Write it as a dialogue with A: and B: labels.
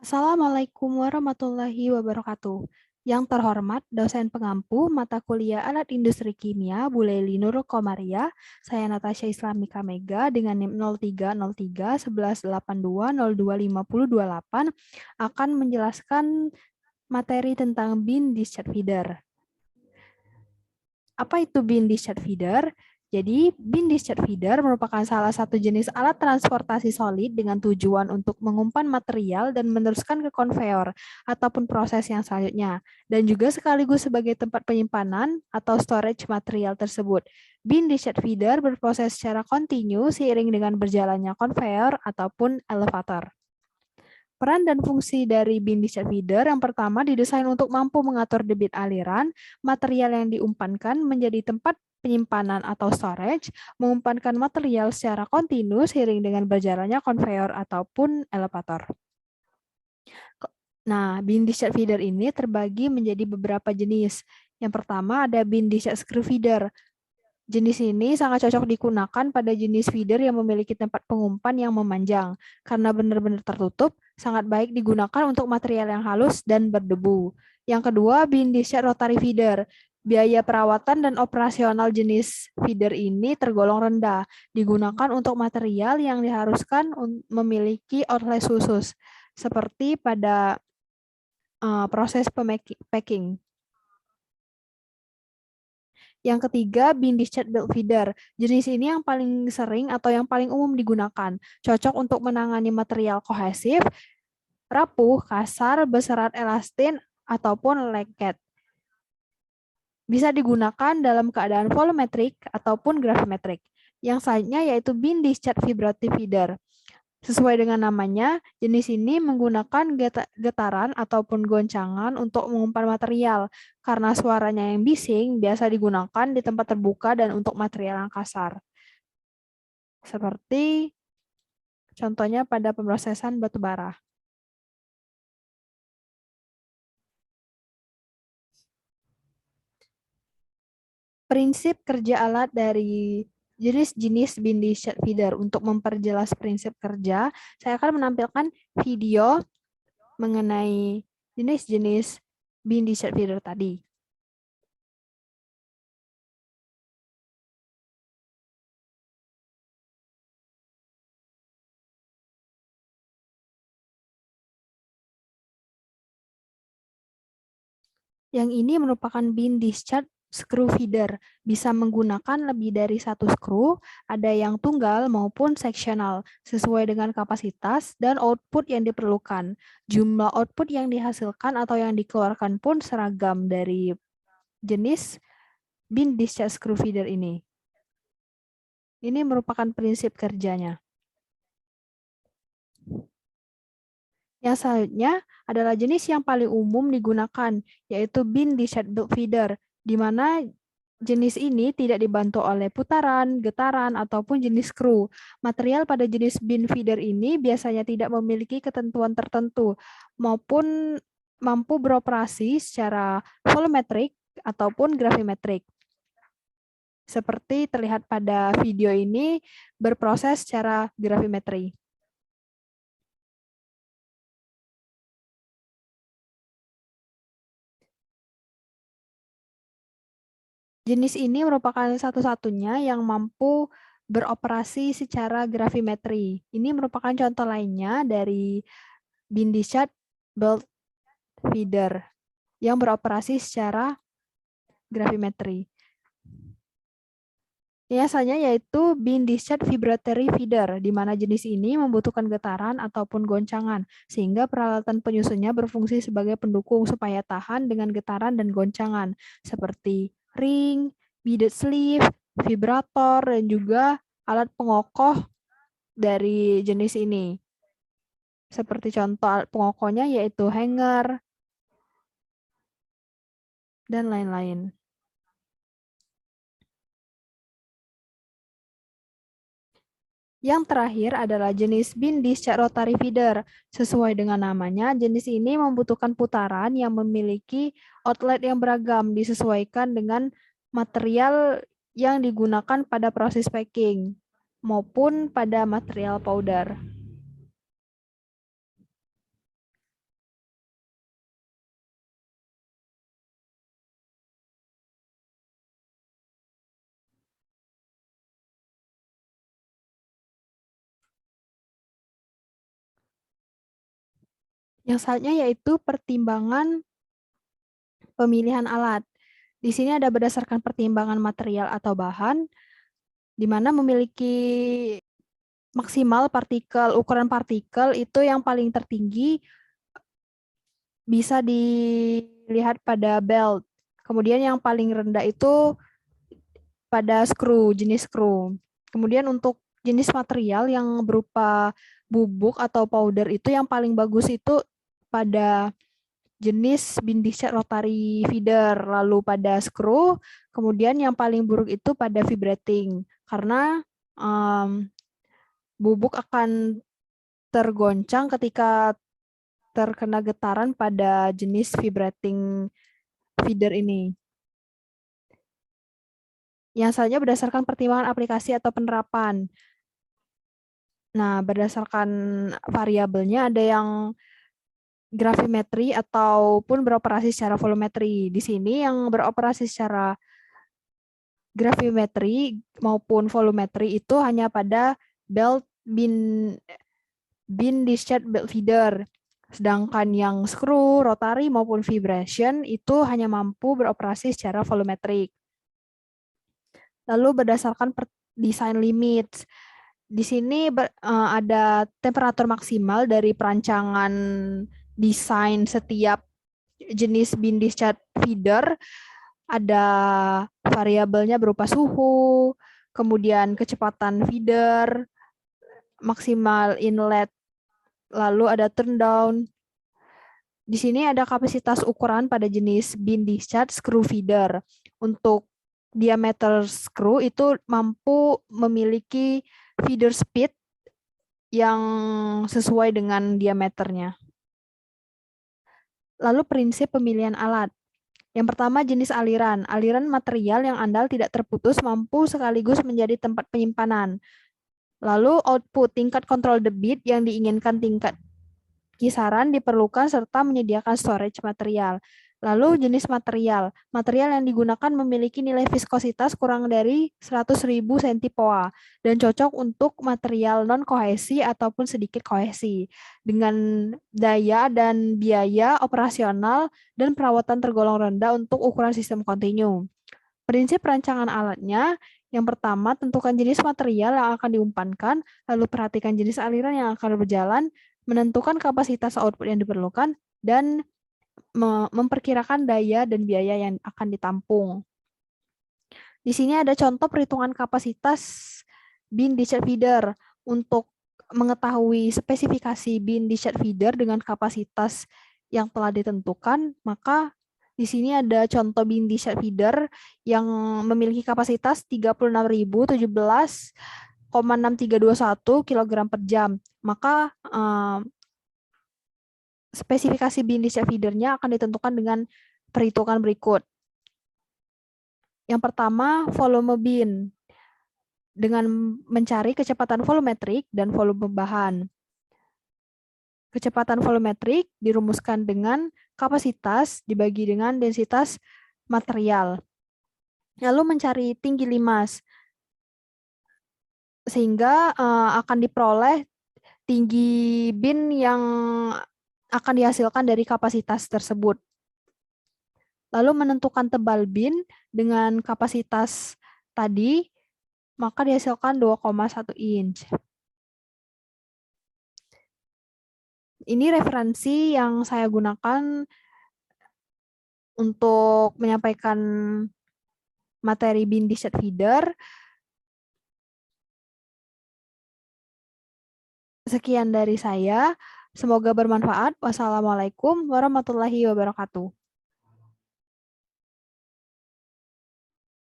A: Assalamualaikum warahmatullahi wabarakatuh. Yang terhormat dosen pengampu mata kuliah Alat Industri Kimia Bu Lely Nurul Komaria, saya Natasha Islamika Mega dengan NIM 0303 1182 025028 akan menjelaskan materi tentang bin discharge feeder. Apa itu bin discharge feeder? Jadi, bin discharge feeder merupakan salah satu jenis alat transportasi solid dengan tujuan untuk mengumpan material dan meneruskan ke konveyor ataupun proses yang selanjutnya, dan juga sekaligus sebagai tempat penyimpanan atau storage material tersebut. Bin discharge feeder berproses secara kontinu seiring dengan berjalannya konveyor ataupun elevator. Peran dan fungsi dari bin discharge feeder yang pertama didesain untuk mampu mengatur debit aliran, material yang diumpankan menjadi tempat penyimpanan atau storage, mengumpankan material secara kontinu seiring dengan berjalannya konveyor ataupun elevator. Nah, bin discharge feeder ini terbagi menjadi beberapa jenis. Yang pertama ada bin discharge screw feeder. Jenis ini sangat cocok digunakan pada jenis feeder yang memiliki tempat pengumpan yang memanjang. Karena benar-benar tertutup, sangat baik digunakan untuk material yang halus dan berdebu. Yang kedua, bin discharge rotary feeder. Biaya perawatan dan operasional jenis feeder ini tergolong rendah. Digunakan untuk material yang diharuskan memiliki outlet khusus, seperti pada proses packing. Yang ketiga, bin discharge belt feeder. Jenis ini yang paling sering atau yang paling umum digunakan. Cocok untuk menangani material kohesif, rapuh, kasar, berserat elastin, ataupun lengket. Bisa digunakan dalam keadaan volumetrik ataupun gravimetrik. Yang selanjutnya yaitu bin discharge vibrative feeder. Sesuai dengan namanya, jenis ini menggunakan getaran ataupun goncangan untuk mengumpan material. Karena suaranya yang bising, biasa digunakan di tempat terbuka dan untuk material yang kasar. Seperti contohnya pada pemrosesan batu bara. Prinsip kerja alat dari jenis-jenis bin discharge feeder. Untuk memperjelas prinsip kerja, saya akan menampilkan video mengenai jenis-jenis bin discharge feeder tadi. Yang ini merupakan bin discharge screw feeder, bisa menggunakan lebih dari satu skru, ada yang tunggal maupun seksional, sesuai dengan kapasitas dan output yang diperlukan. Jumlah output yang dihasilkan atau yang dikeluarkan pun seragam dari jenis bin discharge screw feeder ini. Ini merupakan prinsip kerjanya. Yang selanjutnya adalah jenis yang paling umum digunakan, yaitu bin discharge belt feeder, di mana jenis ini tidak dibantu oleh putaran, getaran, ataupun jenis skru. Material pada jenis bin feeder ini biasanya tidak memiliki ketentuan tertentu, maupun mampu beroperasi secara volumetrik ataupun gravimetrik. Seperti terlihat pada video ini, berproses secara gravimetri. Jenis ini merupakan satu-satunya yang mampu beroperasi secara gravimetri. Ini merupakan contoh lainnya dari bin discharge belt feeder yang beroperasi secara gravimetri. Biasanya yaitu bin discharge vibratory feeder, di mana jenis ini membutuhkan getaran ataupun goncangan, sehingga peralatan penyusunnya berfungsi sebagai pendukung supaya tahan dengan getaran dan goncangan, seperti ring, beaded sleeve, vibrator, dan juga alat pengokoh dari jenis ini. Seperti contoh alat pengokohnya yaitu hanger, dan lain-lain. Yang terakhir adalah jenis bin discharge rotary feeder. Sesuai dengan namanya, jenis ini membutuhkan putaran yang memiliki outlet yang beragam disesuaikan dengan material yang digunakan pada proses packing maupun pada material powder. Yang selanjutnya yaitu pertimbangan pemilihan alat. Di sini ada berdasarkan pertimbangan material atau bahan, di mana memiliki maksimal ukuran partikel itu yang paling tertinggi bisa dilihat pada belt. Kemudian yang paling rendah itu pada jenis screw. Kemudian untuk jenis material yang berupa bubuk atau powder itu yang paling bagus itu pada jenis bean discharge rotary feeder, lalu pada screw, kemudian yang paling buruk itu pada vibrating, karena bubuk akan tergoncang ketika terkena getaran pada jenis vibrating feeder ini. Yang selanjutnya berdasarkan pertimbangan aplikasi atau penerapan. Nah, berdasarkan variabelnya ada yang gravimetri ataupun beroperasi secara volumetri. Di sini yang beroperasi secara gravimetri maupun volumetri itu hanya pada belt bean discharge belt feeder. Sedangkan yang screw, rotary maupun vibration itu hanya mampu beroperasi secara volumetrik. Lalu berdasarkan design limits. Di sini ada temperatur maksimal dari perancangan desain setiap jenis bean discharge feeder. Ada variabelnya berupa suhu, kemudian kecepatan feeder, maksimal inlet, lalu ada turn down. Di sini ada kapasitas ukuran pada jenis bean discharge screw feeder. Untuk diameter screw itu mampu memiliki feeder speed yang sesuai dengan diameternya. Lalu prinsip pemilihan alat. Yang pertama jenis aliran. Aliran material yang andal tidak terputus mampu sekaligus menjadi tempat penyimpanan. Lalu output, tingkat kontrol debit yang diinginkan tingkat kisaran diperlukan serta menyediakan storage material. Lalu jenis material. Material yang digunakan memiliki nilai viskositas kurang dari 100.000 centipoa dan cocok untuk material non-kohesi ataupun sedikit kohesi dengan daya dan biaya operasional dan perawatan tergolong rendah untuk ukuran sistem kontinu. Prinsip rancangan alatnya, yang pertama, tentukan jenis material yang akan diumpankan, lalu perhatikan jenis aliran yang akan berjalan, menentukan kapasitas output yang diperlukan, dan memperkirakan daya dan biaya yang akan ditampung. Di sini ada contoh perhitungan kapasitas bean discharge feeder. Untuk mengetahui spesifikasi bean discharge feeder dengan kapasitas yang telah ditentukan, maka di sini ada contoh bean discharge feeder yang memiliki kapasitas 36.017,6321 kg per jam. Maka spesifikasi bean discharge feeder-nya akan ditentukan dengan perhitungan berikut. Yang pertama, volume bean dengan mencari kecepatan volumetrik dan volume bahan. Kecepatan volumetrik dirumuskan dengan kapasitas dibagi dengan densitas material. Lalu mencari tinggi limas, sehingga akan diperoleh tinggi bin yang akan dihasilkan dari kapasitas tersebut. Lalu menentukan tebal bin dengan kapasitas tadi, maka dihasilkan 2,1 inch. Ini referensi yang saya gunakan untuk menyampaikan materi bean discharge feeder. Sekian dari saya. Semoga bermanfaat. Wassalamualaikum warahmatullahi wabarakatuh.